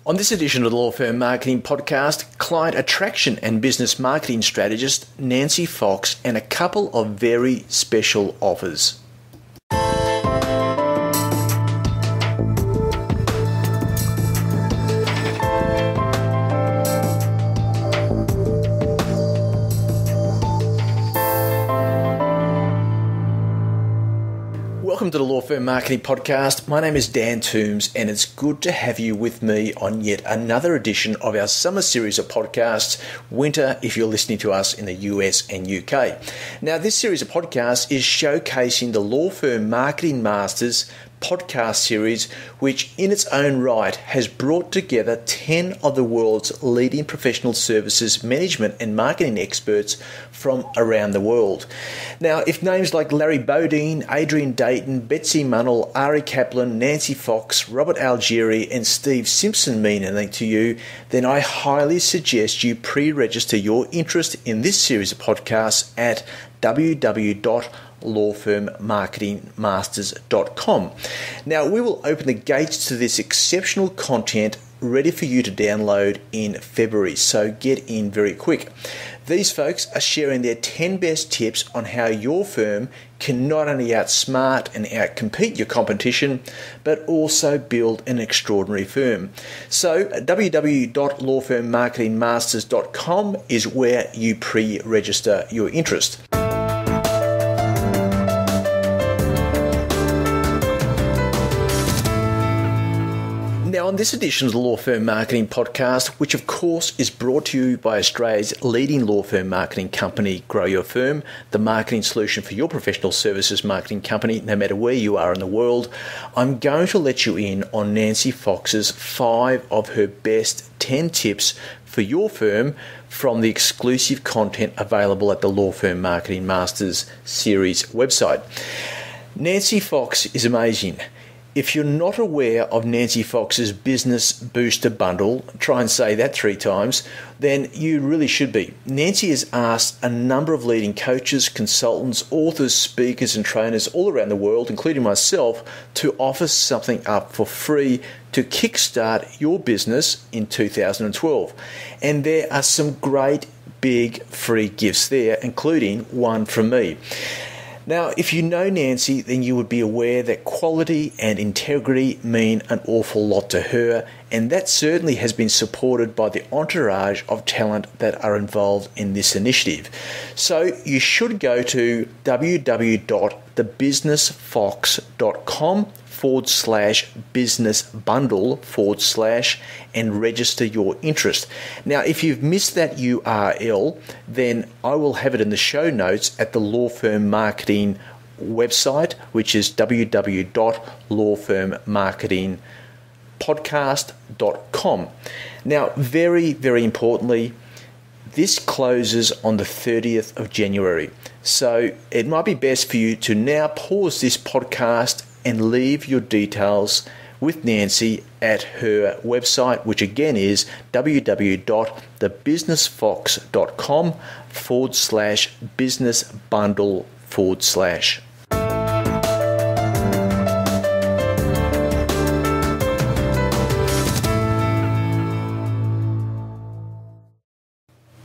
On this edition of the Law Firm Marketing Podcast, client attraction and business marketing strategist Nancy Fox and a couple of very special offers. Welcome to the Law Firm Marketing Podcast. My name is Dan Toombs and it's good to have you with me on yet another edition of our summer series of podcasts, Winter if you're listening to us in the US and UK. Now, this series of podcasts is showcasing the Law Firm Marketing Masters podcast series, which in its own right has brought together 10 of the world's leading professional services management and marketing experts from around the world. Now, if names like Larry Bodine, Adrian Dayton, Betsy Munnell, Ari Kaplan, Nancy Fox, Robert Algieri and Steve Simpson mean anything to you, then I highly suggest you pre-register your interest in this series of podcasts at www.lawfirmmarketingmasters.com. Now, we will open the gates to this exceptional content ready for you to download in February, so get in very quick. These folks are sharing their 10 best tips on how your firm can not only outsmart and outcompete your competition, but also build an extraordinary firm. So www.lawfirmmarketingmasters.com is where you pre-register your interest. Now, on this edition of the Law Firm Marketing Podcast, which of course is brought to you by Australia's leading law firm marketing company, Grow Your Firm, the marketing solution for your professional services marketing company, no matter where you are in the world, I'm going to let you in on Nancy Fox's 5 of her best 10 tips for your firm from the exclusive content available at the Law Firm Marketing Masters series website. Nancy Fox is amazing. If you're not aware of Nancy Fox's Business Booster Bundle, try and say that 3 times, then you really should be. Nancy has asked a number of leading coaches, consultants, authors, speakers and trainers all around the world, including myself, to offer something up for free to kickstart your business in 2012. And there are some great big free gifts there, including one from me. Now, if you know Nancy, then you would be aware that quality and integrity mean an awful lot to her, and that certainly has been supported by the entourage of talent that are involved in this initiative. So you should go to www.thebusinessfox.com/business bundle/ and register your interest. Now, if you've missed that URL, then I will have it in the show notes at the Law Firm Marketing website, which is www.lawfirmmarketingpodcast.com. Now, very, very importantly, this closes on the 30th of January. So it might be best for you to now pause this podcast and leave your details with Nancy at her website, which again is www.thebusinessfox.com/business bundle/.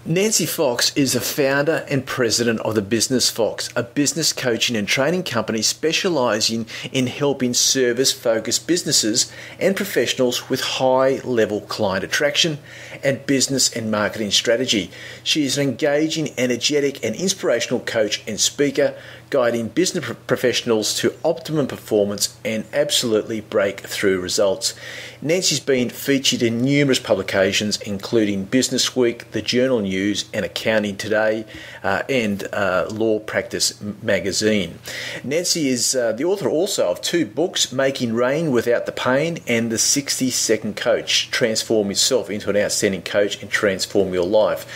Nancy Fox is the founder and president of The Business Fox, a business coaching and training company specializing in helping service-focused businesses and professionals with high-level client attraction and business and marketing strategy. She is an engaging, energetic, and inspirational coach and speaker, guiding business professionals to optimum performance and absolutely breakthrough results. Nancy's been featured in numerous publications, including Business Week, The Journal News, and Accounting Today, and Law Practice Magazine. Nancy is the author also of 2 books, Making Rain Without the Pain and The 60-Second Coach, Transform Yourself into an Outstanding Coach and Transform Your Life.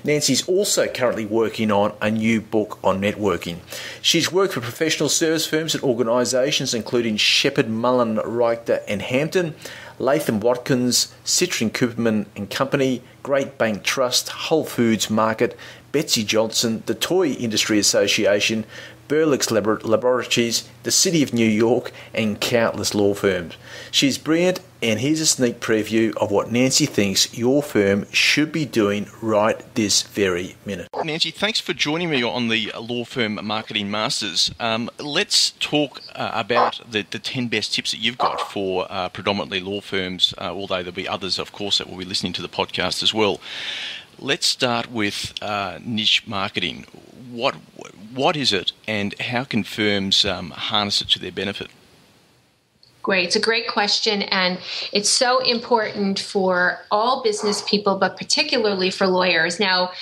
Nancy's also currently working on a new book on networking. She's worked for professional service firms and organisations including Shepherd, Mullen, Reichter and Hampton, Latham Watkins, Citrin Cooperman and Company, Great Bank Trust, Whole Foods Market, Betsy Johnson, the Toy Industry Association, Berlick's Laboratories, the City of New York, and countless law firms. She's brilliant, and here's a sneak preview of what Nancy thinks your firm should be doing right this very minute. Nancy, thanks for joining me on the Law Firm Marketing Masters. Let's talk about the 10 best tips that you've got for predominantly law firms, although there'll be others, of course, that will be listening to the podcast as well. Let's start with niche marketing. What is it, and how can firms harness it to their benefit? Great. It's a great question, and it's so important for all business people, but particularly for lawyers. Now,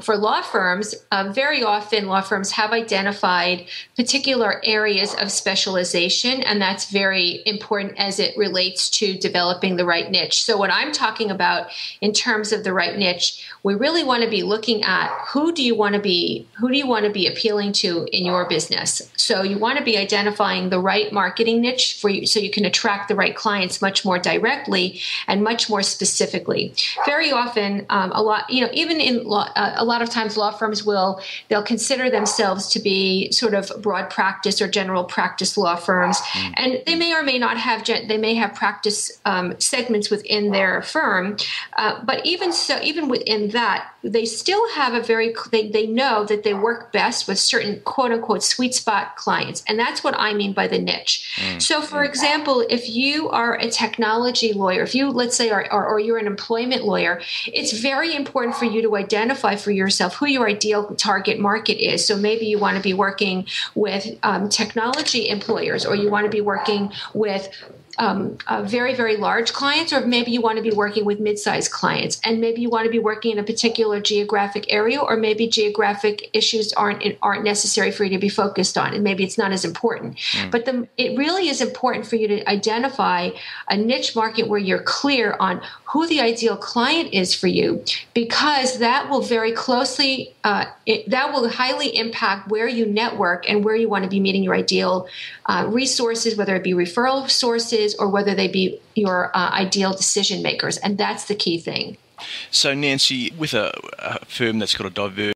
for law firms, very often law firms have identified particular areas of specialization, and that's very important as it relates to developing the right niche. So what I'm talking about in terms of the right niche, we really want to be looking at who do you want to be appealing to in your business. So you want to be identifying the right marketing niche for you, so you can attract the right clients much more directly and much more specifically. Very often, a lot of times law firms they'll consider themselves to be sort of broad practice or general practice law firms, and they may or may not have practice segments within their firm, but even within that, they still have they know that they work best with certain quote unquote sweet spot clients, and that's what I mean by the niche. So, for example, if you are a technology lawyer, if you, let's say, or you're an employment lawyer, it's very important for you to identify for yourself who your ideal target market is. So maybe you want to be working with technology employers, or you want to be working with very, very large clients, or maybe you want to be working with mid-sized clients, and maybe you want to be working in a particular geographic area, or maybe geographic issues aren't necessary for you to be focused on, and maybe it's not as important. But it really is important for you to identify a niche market where you're clear on who the ideal client is for you, because that will very closely, that will highly impact where you network and where you want to be meeting your ideal resources, whether it be referral sources or whether they be your ideal decision makers. And that's the key thing. So, Nancy, with a firm that's got a diverse